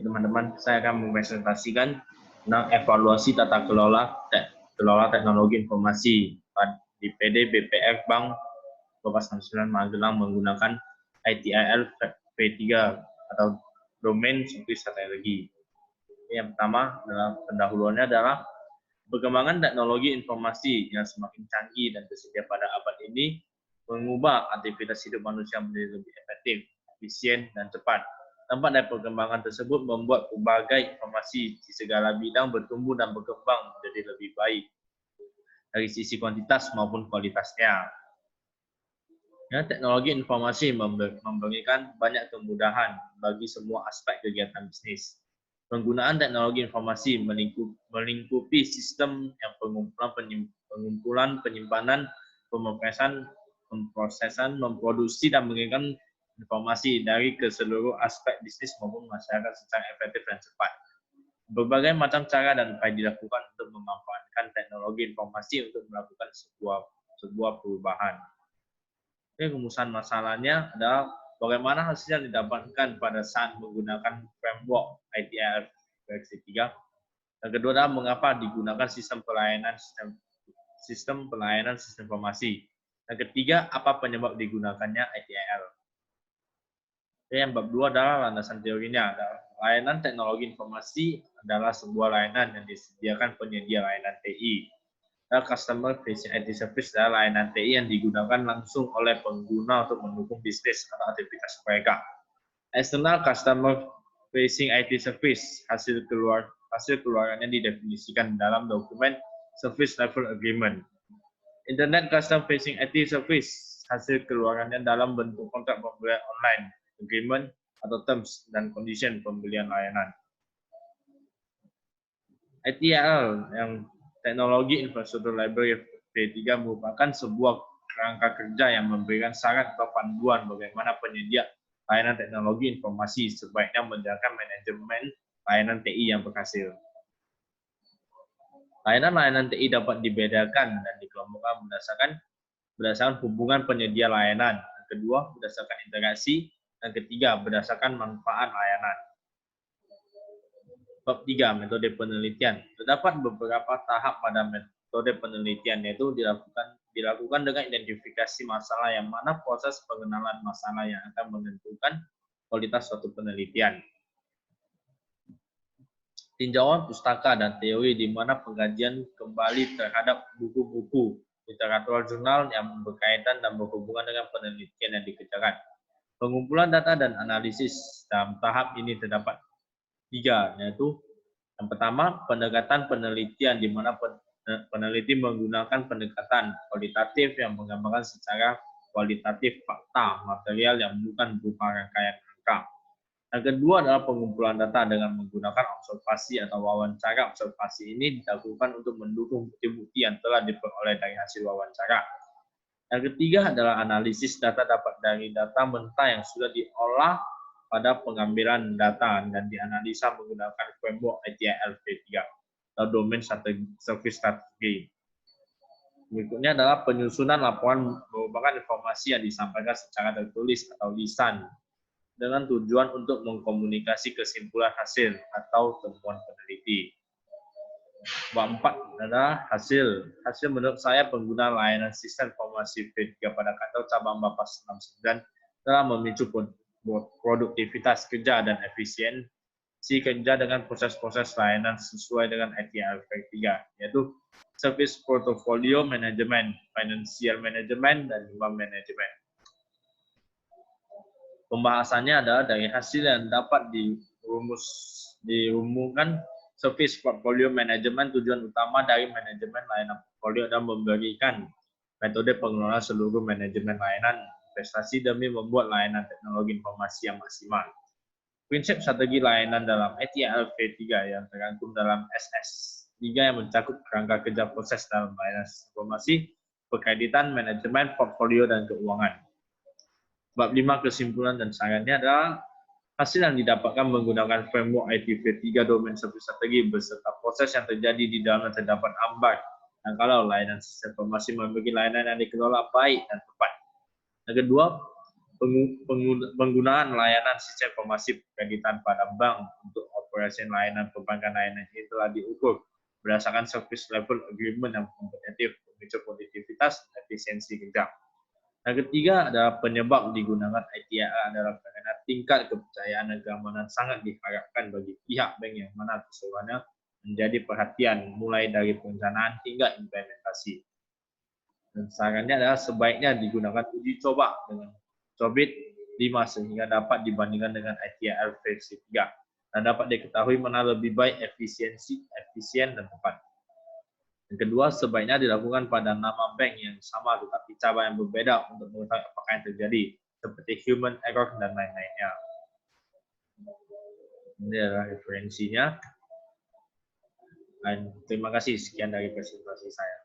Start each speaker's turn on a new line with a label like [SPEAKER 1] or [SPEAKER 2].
[SPEAKER 1] teman-teman, saya akan mempresentasikan tentang evaluasi tata kelola teknologi informasi di PD BPR Bank 1269 Magelang menggunakan ITIL V3 atau domain service strategi. Yang pertama adalah pendahuluannya adalah perkembangan teknologi informasi yang semakin canggih dan tersedia pada abad ini mengubah aktivitas hidup manusia menjadi lebih efektif, efisien, dan cepat. Dampak dari perkembangan tersebut membuat berbagai informasi di segala bidang bertumbuh dan berkembang menjadi lebih baik dari sisi kuantitas maupun kualitasnya. Ya, teknologi informasi memberikan banyak kemudahan bagi semua aspek kegiatan bisnis. Penggunaan teknologi informasi melingkupi sistem yang pengumpulan, penyimpanan, pemrosesan, memproduksi dan mengirimkan informasi dari ke seluruh aspek bisnis maupun masyarakat secara efektif dan cepat. Berbagai macam cara dan upaya dilakukan untuk memanfaatkan teknologi informasi untuk melakukan sebuah perubahan. Rumusan masalahnya adalah bagaimana hasil yang didapatkan pada saat menggunakan framework ITIL versi 3. Yang kedua adalah mengapa digunakan sistem informasi. Yang ketiga, apa penyebab digunakannya ITIL. Yang bab 2 adalah landasan teorinya. Layanan teknologi informasi adalah sebuah layanan yang disediakan penyedia layanan TI. Customer Facing IT Service adalah layanan TI yang digunakan langsung oleh pengguna untuk mendukung bisnis atau aktivitas mereka. External Customer Facing IT Service hasil keluarannya didefinisikan dalam dokumen Service Level Agreement. Internet Customer Facing IT Service hasil keluarannya dalam bentuk kontrak pembelian online, agreement atau terms dan condition pembelian layanan. ITIL yang Teknologi Infrastruktur Library V3 merupakan sebuah kerangka kerja yang memberikan syarat atau panduan bagaimana penyedia layanan teknologi informasi sebaiknya menjalankan manajemen layanan TI yang berhasil. Layanan-layanan TI dapat dibedakan dan dikelompokkan berdasarkan hubungan penyedia layanan. Yang kedua, berdasarkan integrasi. Yang ketiga, berdasarkan manfaat layanan. Bab 3, metode penelitian. Terdapat beberapa tahap pada metode penelitian, yaitu dilakukan dengan identifikasi masalah yang mana proses pengenalan masalah yang akan menentukan kualitas suatu penelitian. Tinjauan pustaka dan teori di mana pengkajian kembali terhadap buku-buku, literatur jurnal yang berkaitan dan berhubungan dengan penelitian yang dikerjakan. Pengumpulan data dan analisis. Dalam tahap ini terdapat 3, yaitu yang pertama pendekatan penelitian di mana peneliti menggunakan pendekatan kualitatif yang menggambarkan secara kualitatif fakta material yang bukan berupa rangkaian angka. Yang kedua adalah pengumpulan data dengan menggunakan observasi atau wawancara. Observasi ini dilakukan untuk mendukung bukti-bukti yang telah diperoleh dari hasil wawancara. Yang ketiga adalah analisis data dapat dari data mentah yang sudah diolah pada pengambilan data dan dianalisa menggunakan framework ITIL V3 atau Domain Service Strategi. Berikutnya adalah penyusunan laporan merupakan informasi yang disampaikan secara tertulis atau lisan dengan tujuan untuk mengkomunikasi kesimpulan hasil atau temuan peneliti. Bab 4 adalah hasil. Hasil menurut saya pengguna layanan sistem informasi V3 pada kantor cabang Bapas 69 telah memicu produktivitas kerja dan efisiensi kerja dengan proses-proses layanan sesuai dengan ITIL V3, yaitu Service Portfolio Management, Financial Management, dan Human Management. Pembahasannya adalah dari hasil yang dapat dirumuskan Service Portfolio Management. Tujuan utama dari manajemen layanan portfolio adalah memberikan metode pengelolaan seluruh manajemen layanan investasi demi membuat layanan teknologi informasi yang maksimal. Prinsip strategi layanan dalam ITIL V3 yang tercantum dalam SS3 yang mencakup kerangka kerja proses dalam layanan informasi, perkreditan, manajemen, portfolio, dan keuangan. Bab 5 kesimpulan dan sarannya adalah hasil yang didapatkan menggunakan framework ITV3 Domain Service Strategi beserta proses yang terjadi di dalamnya terdapat hambar dan kalau layanan sistem informasi memiliki layanan yang dikelola baik dan tepat. Yang kedua, Penggunaan layanan sistem pemasif kreditan pada bank untuk operasi layanan perbankan layanan ini telah diukur berdasarkan service level agreement yang kompetitif, memicu produktivitas dan efisiensi kerja. Yang ketiga adalah penyebab digunakan ITIL adalah karena tingkat kepercayaan dan keamanan sangat diharapkan bagi pihak bank yang mana keseluruhannya menjadi perhatian mulai dari perencanaan hingga implementasi. Dan sarannya adalah sebaiknya digunakan uji coba dengan COBIT 5 sehingga dapat dibandingkan dengan ITIL versi 3 dan dapat diketahui mana lebih baik efisien dan tepat. Yang kedua, sebaiknya dilakukan pada nama bank yang sama tetapi cara yang berbeda untuk mengetahui apakah yang terjadi, seperti human error dan lain-lainnya. Ini adalah referensinya. Dan terima kasih, sekian dari presentasi saya.